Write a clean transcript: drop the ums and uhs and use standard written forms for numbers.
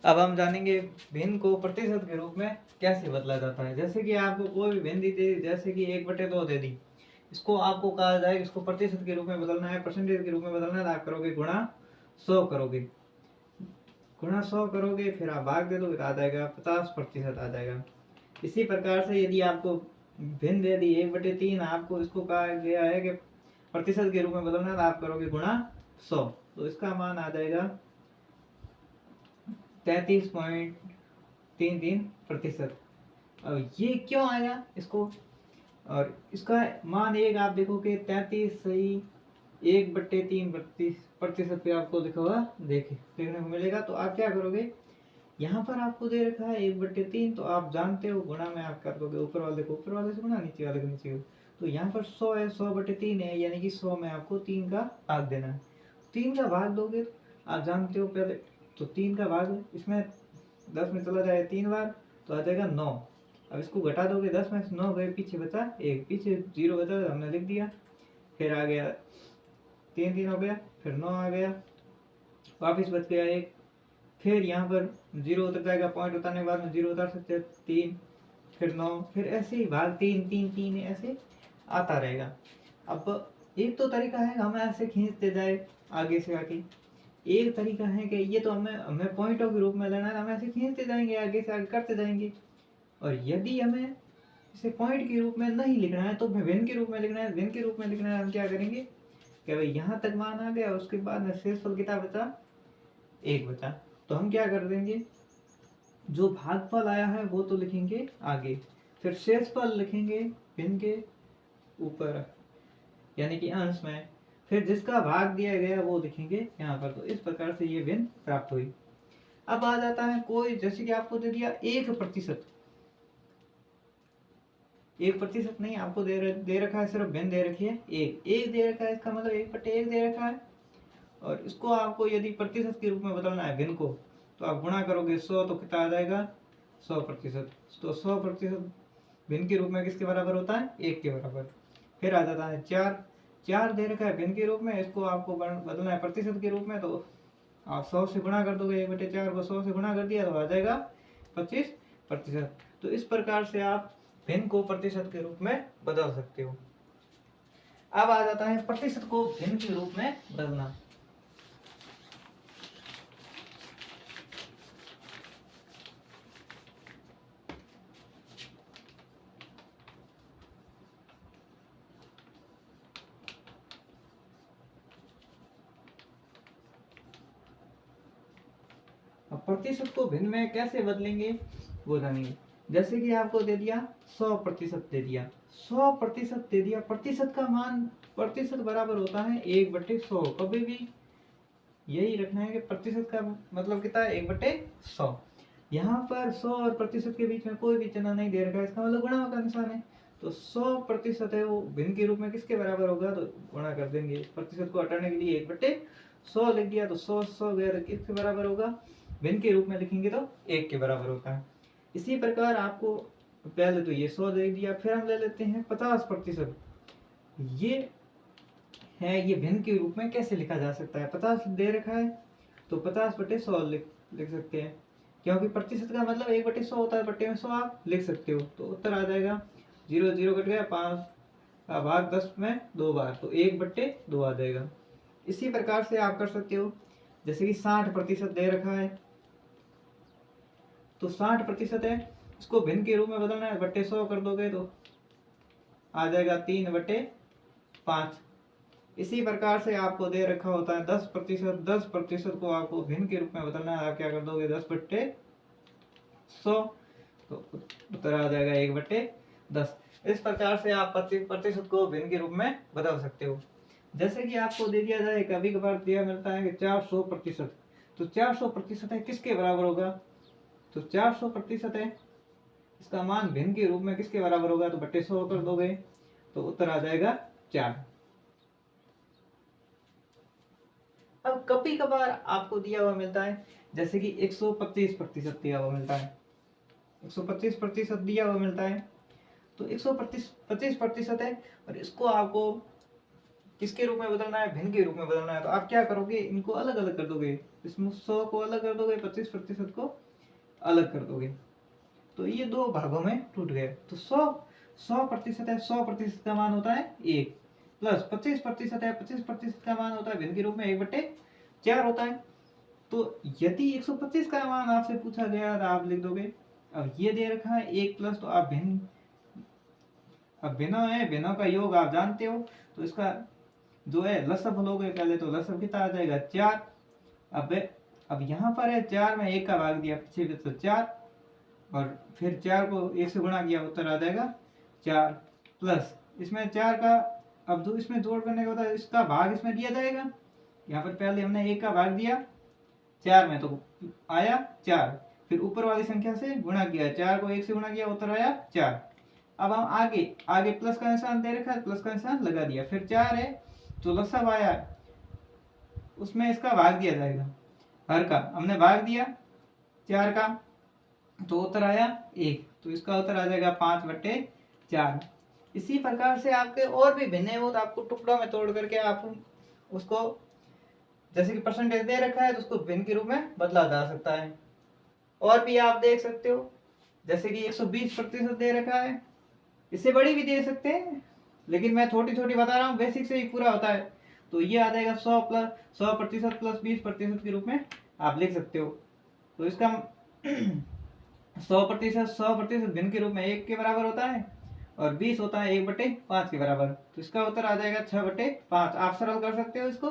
अब हम जानेंगे भिन्न को प्रतिशत के रूप में कैसे बदला जाता है। जैसे कि आपको कोई भी भिन्न दी थी, जैसे कि 1/2 दे दी, इसको आपको कहा जाए इसको प्रतिशत के रूप में बदलना है, परसेंटेज के रूप में बदलना है, तो आप करोगे गुणा 100 करोगे, गुणा 100 करोगे, फिर आप भाग दे दोगे तो आ जाएगा 50% आ जाएगा। इसी प्रकार से यदि आपको भिन्न दे दी 1/3, आपको इसको कहा गया है कि प्रतिशत के रूप में बदलना है, तो आप करोगे गुणा 100, तो इसका मान आ जाएगा 33.33%। अब ये क्यों आया इसको, और इसका मान एक आप देखोगे 33 सही 1/3 प्रतिशत पे आपको देखने को मिलेगा। तो आप क्या करोगे, यहाँ पर आपको दे रखा है 1/3, तो आप जानते हो गुणा में आप कर दोगे ऊपर वाले को ऊपर वाले से गुणा, नीचे वाले को नीचे को। तो यहाँ पर 100 है, 100/3 है, यानी कि 100 में आपको 3 का भाग देना है। 3 का भाग दोगे आप जानते हो पहले, तो 3 का भाग इसमें 10 में चला जाए 3 बार, तो आ जाएगा 9। अब इसको घटा दोगे, 10 में 9 गए, पीछे बचा 1, पीछे 0 बचा तो हमने लिख दिया, फिर आ गया 3 हो गया, फिर 9 आ गया, वापिस बच गया 1, फिर यहाँ पर 0 उतर जाएगा, पॉइंट उतारने के बाद में 0 उतार सकते हैं 3, फिर 9, फिर ऐसे ही भाग 3 3 3 ऐसे आता रहेगा। अब एक तो तरीका है हम ऐसे खींचते जाए आगे से आगे, एक तरीका है कि ये तो हमें पॉइंटों के रूप में लेना है, हम ऐसे खींचते जाएंगे आगे से आगे करते जाएंगे। और यदि हमें इसे पॉइंट के रूप में नहीं लिखना है, तो भिन्न के रूप में लिखना है। भिन्न के रूप में लिखना है, हम क्या करेंगे कि भाई यहाँ तक मान आ गया, उसके बाद में शेषफल कितना बचा, 1 बचा, तो हम क्या कर देंगे, जो भागफल आया है वो तो लिखेंगे आगे, फिर शेषफल लिखेंगे भिन्न के ऊपर यानी कि अंश में, फिर जिसका भाग दिया गया वो लिखेंगे यहाँ पर। तो इस प्रकार से ये भिन्न प्राप्त हुई। अब आ जाता है कोई, जैसे कि आपको दे दिया 1%, 1% नहीं, आपको दे रखा है सिर्फ भिन्न दे रखी है एक दे रखा है, इसका मतलब 1/1 दे रखा है। और इसको आपको यदि प्रतिशत के रूप में बदलना है भिन्न को, तो आप गुणा करोगे 100, तो कितना आ जाएगा 100%। तो 100% भिन्न के रूप में किसके बराबर होता है, 1 के बराबर। फिर आ जाता है 4 दे रखा है भिन्न के रूप में, इसको आपको बदलना है प्रतिशत के रूप में, तो आप 100 से गुणा कर दोगे, 1/4 को 100 से गुणा कर दिया तो आ जाएगा 25%। तो इस प्रकार से आप भिन्न को प्रतिशत के रूप में बदल सकते हो। अब आ जाता है प्रतिशत को भिन्न के रूप में बदलना। अब प्रतिशत को भिन्न में कैसे बदलेंगे वो जानेंगे। जैसे कि आपको दे दिया 100% दे दिया, 100% दे दिया, प्रतिशत का मान, प्रतिशत बराबर होता है 1/100। कभी भी यही रखना है कि प्रतिशत का मतलब कितना है, 1/100। यहाँ पर 100 और प्रतिशत के बीच में कोई भी चिन्ह नहीं दे रखा है, इसका मतलब गुणा का निशान है। तो 100% है वो भिन्न के रूप में किसके बराबर होगा, तो गुणा कर देंगे, प्रतिशत को हटाने के लिए 1/100 लिख दिया, तो 100 गया तो किसके बराबर होगा, भिन्न के रूप में लिखेंगे तो 1 के बराबर होता है। इसी प्रकार आपको पहले तो ये 100 दे दिया, फिर हम ले लेते हैं 50%। ये है, ये भिन्न के रूप में कैसे लिखा जा सकता है, 50 दे रखा है तो 50/100 लिख सकते हैं, क्योंकि प्रतिशत का मतलब 1/100 होता है, बट्टे में 100 आप लिख सकते हो। तो उत्तर आ जाएगा 0 0 कट गया, 5 का भाग 10 में 2 बार, तो 1/2 आ जाएगा। इसी प्रकार से आप कर सकते हो, जैसे कि 60% दे रखा है, तो 60% है, इसको भिन्न के रूप में बदलना है, बट्टे 100 कर दोगे तो आ जाएगा 3/5। इसी प्रकार से आपको दे रखा होता है 10%, 10% को आपको भिन्न के रूप में बदलना है, आप क्या कर दोगे 10/100, तो उत्तर आ जाएगा 1/10। इस प्रकार से आप प्रतिशत को भिन्न के रूप में बदल सकते हो। जैसे कि आपको दे दिया जाए, कभी कभार दिया मिलता है कि 400%, तो 400% है किसके बराबर होगा, तो 400% है, इसका मान भिन्न के रूप में किसके बराबर होगा, तो बट्टे 100 कर दोगे तो उत्तर आ जाएगा 4। अब कभी कभार आपको दिया हुआ मिलता है, जैसे कि 125% दिया हुआ मिलता है, 125% दिया हुआ मिलता है, तो 125% है, और इसको आपको किसके रूप में बदलना है, भिन्न के रूप में बदलना है। तो आप क्या करोगे, इनको अलग अलग कर दोगे, इसमें 100 को अलग कर दोगे, 25% को अलग कर दोगे, तो ये दो भागों में टूट गए। तो 100% है, 100% का मान होता है 1, प्लस 25% है, 25% का मान होता है भिन्न के रूप में 1/4 होता है। तो यदि 125 का मान आपसे पूछा गया तो आप लिख दोगे, अब ये दे रखा है 1 प्लस, तो आप भिन्न, अब भिन्नों है, भिन्नों का योग आप जानते हो, तो इसका जो है लसब लोगे पहले, तो लसब कितना आ जाएगा 4। अब यहाँ पर है 4 में 1 का भाग दिया, पीछे तो 4, और फिर 4 को 1 से गुणा किया, उत्तर आ जाएगा 4, प्लस इसमें 4 का, अब जो इसमें जोड़ करने का होता है इसका भाग इसमें दिया जाएगा, यहाँ पर पहले हमने 1 का भाग दिया 4 में, तो आया 4, फिर ऊपर वाली संख्या से गुणा किया, 4 को 1 से गुणा किया, उत्तर आया 4। अब हम आगे प्लस का निशान दे रखा है, प्लस का निशान लगा दिया, फिर 4 है तो लसब आया, उसमें इसका भाग दिया जाएगा, हर का हमने भाग दिया 4 का, तो उत्तर आया 1, तो इसका उत्तर आ जाएगा 5/4। इसी प्रकार से आपके और भी भिन्न है, वो तो आपको टुकड़ों में तोड़ करके आप उसको, जैसे कि परसेंटेज दे रखा है तो उसको भिन्न के रूप में बदला जा सकता है। और भी आप देख सकते हो, जैसे कि 120% दे रखा है, इससे बड़ी भी दे सकते हैं, लेकिन मैं छोटी छोटी बता रहा हूँ, बेसिक से ही पूरा होता है। तो ये आ जाएगा 100% प्लस 20% के रूप में आप लिख सकते हो। तो इसका 100% भिन्न के रूप में 1 के बराबर होता है, और 20 होता है 1/5 के बराबर, तो इसका उत्तर आ जाएगा 6/5। आप सरल कर सकते हो इसको।